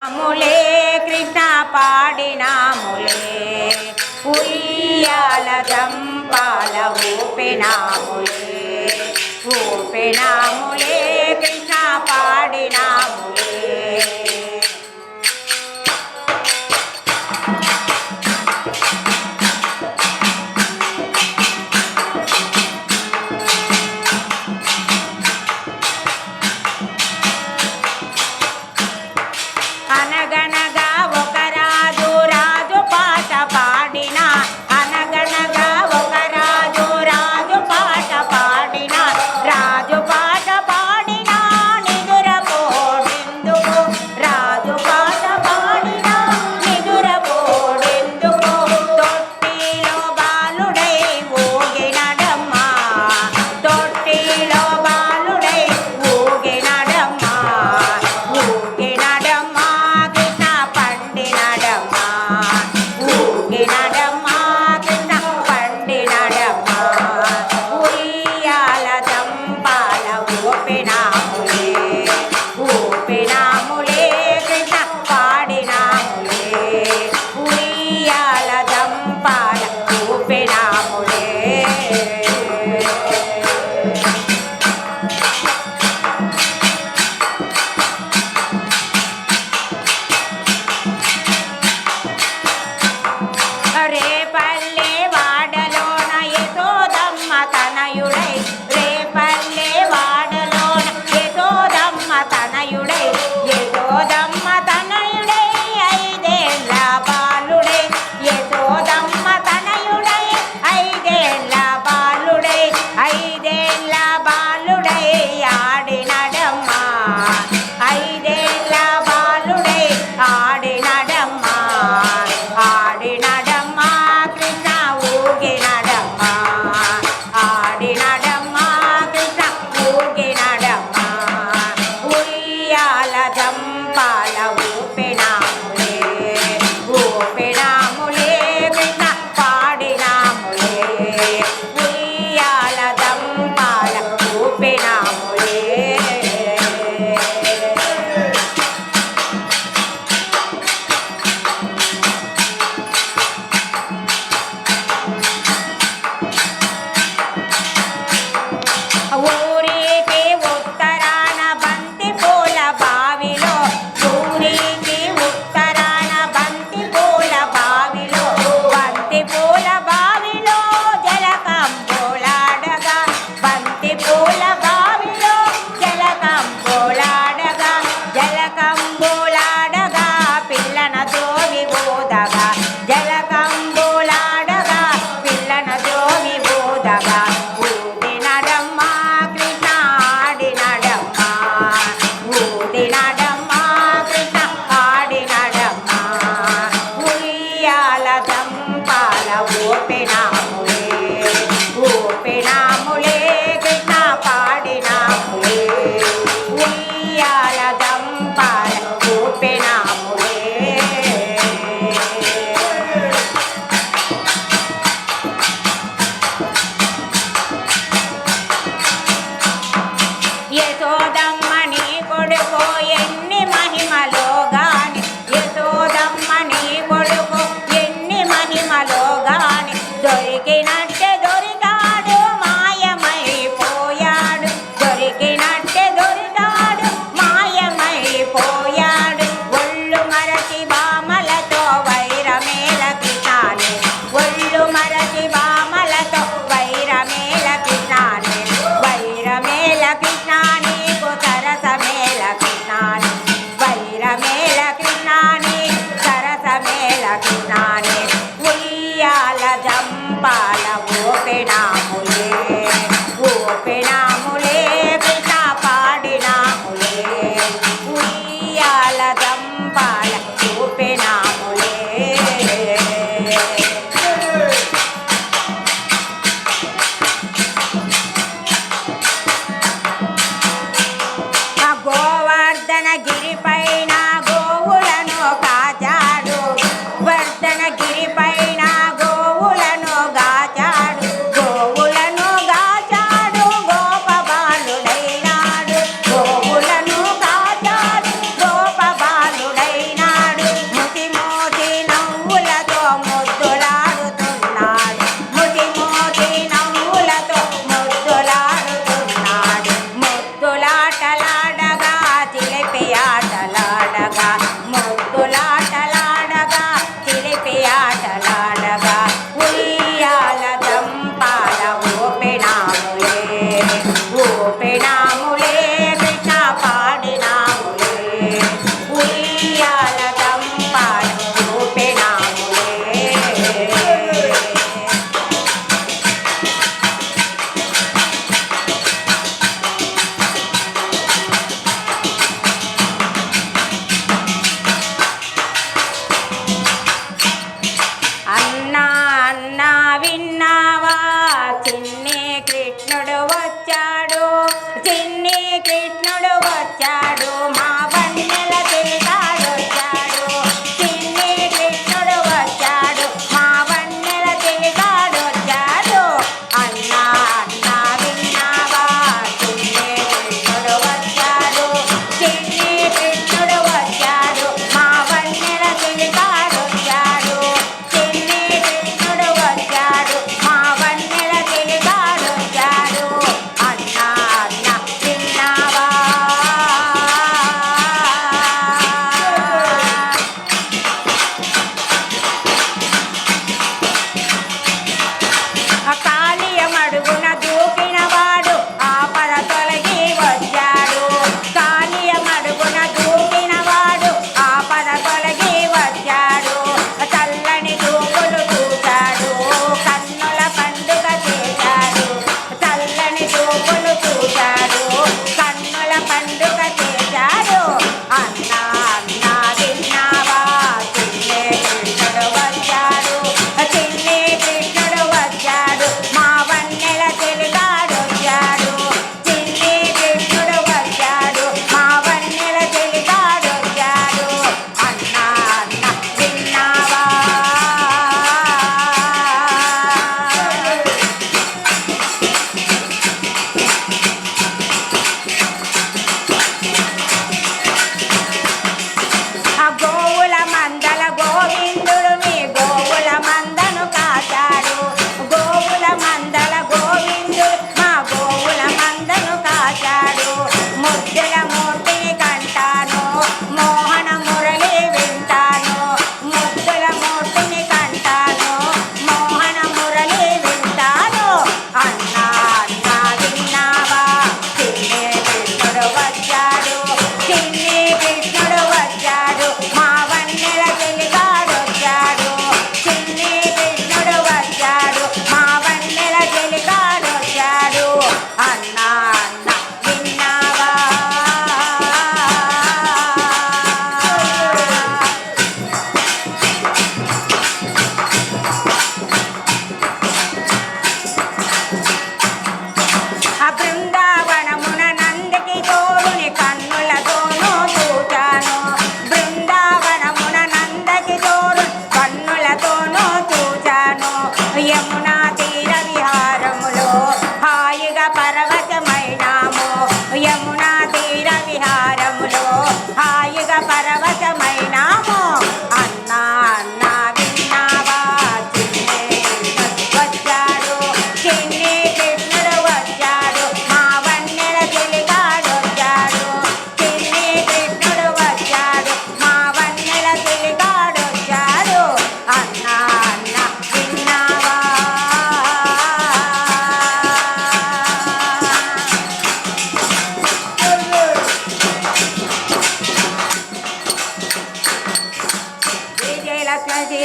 ములే కృష్ణ పాడినాములే ఉయ్యాల దంపాల ఊపినాములే ఊపినాములే కృష్ణ పాడినాములే అనగనగా ఒక రాజు రాజు పాట పాడిన అనగనగా ఒక రాజు రాజు పాట పాడిన రాజు పాట పాడిన నిదురపోడెందుకు రాజు పాట పాడిన నిదురపోడెందుకు తొట్టిలో బాలుడై ఊగినడమ్మా తొట్టిలో బాలుడై ఊగినడమ్మా ఊగినడమ్మా ఊగినడమ్మా కృష్ణ పండినడమ్మా ఉయ్యాల దంపాల ఊపినాములే ఊపినాములే కృష్ణ పాడినాములే ఉయ్యాల దంపాల ఊపినాములే రేపల్లె వాడలోన యశోదమ్మ తనయుడై రేపల్లె వాడలోన యశోదమ్మ తనయుడై యశోదమ్మ తనయుడై ఐదేళ్ళ బాలుడై యశోదమ్మ తనయుడై ఐదేళ్ళ బాలుడై ఐదేళ్ళ బాలుడై ఆడినడమ్మా ఐదేళ్ళ బాలుడై ఆడినడమ్మా ఆడినడమ్మా కృష్ణ ఊగినడమ్మా ఆడినడమ్మా కృష్ణ ఊగినడమ్మా ఉయ్యాల దంపాల ఊపినాములే ఊపినాములే కృష్ణ పాడినాములే ఉయ్యాల దంపాల ఊపినాములే ఊరికి ఉత్తరాన బంతి పూల బావిలో ఊరికి ఉత్తరాన బంతి పూల బావిలో బంతి పూల బావిలో జలకంబోలాడగా బంతి పూల బావిలో జలకంబోలాడగా జలకంబోలాడగా పిల్లన దోవి ఊదగా జలకంబోలాడగా పిల్లన దోవి ఊదగా ఊదినడమ్మా కృష్ణ ఆడినడమ్మా ఊదినడమ్మా కృష్ణ ఆడినడమ్మా ఉయ్యాల దంపాల ఊపినాములే ఊపినాములే కృష్ణ పాడినాములే ఉయ్యాల దంపాల ఊపినాములే యశోదమ్మ నీ కొడుకు ఎన్ని మహిమలో గాని యశోదమ్మ నీ కొడుకు ఎన్ని మహిమలో గాని దొరికినట్టే దొరికాడు మాయమైపోయాడు దొరికినట్టే దొరికాడు మాయమైపోయాడు ఒళ్ళు మరచి బామలతో వైరమేల కృష్ణాని ఒళ్ళు మరచి బామలతో వైరమేల కృష్ణాని వైరమేల కృష్ణ నీకు సరసమేల కృష్ణాని వైరమేల కృష్ణాని సరసమేల కృష్ణాని ఉయ్యాల దంపాల ఊపినాములే ఊపినాములే కృష్ణ పాడినాములే ఉయ్యాల దంపాల ఊపినాములే గోవర్ధన గిరిపైన గోవులను కాచాడు వర్ధన గిరిపైన గోవులను గాచాడు గోవులను గాచాడు గోపబాలుడైనాడు గోవులను గాచాడు గోపబాలుడైనాడు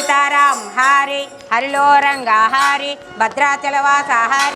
సీతారాం హారి హరిలో రంగా హారి భద్రాచలవాస హారి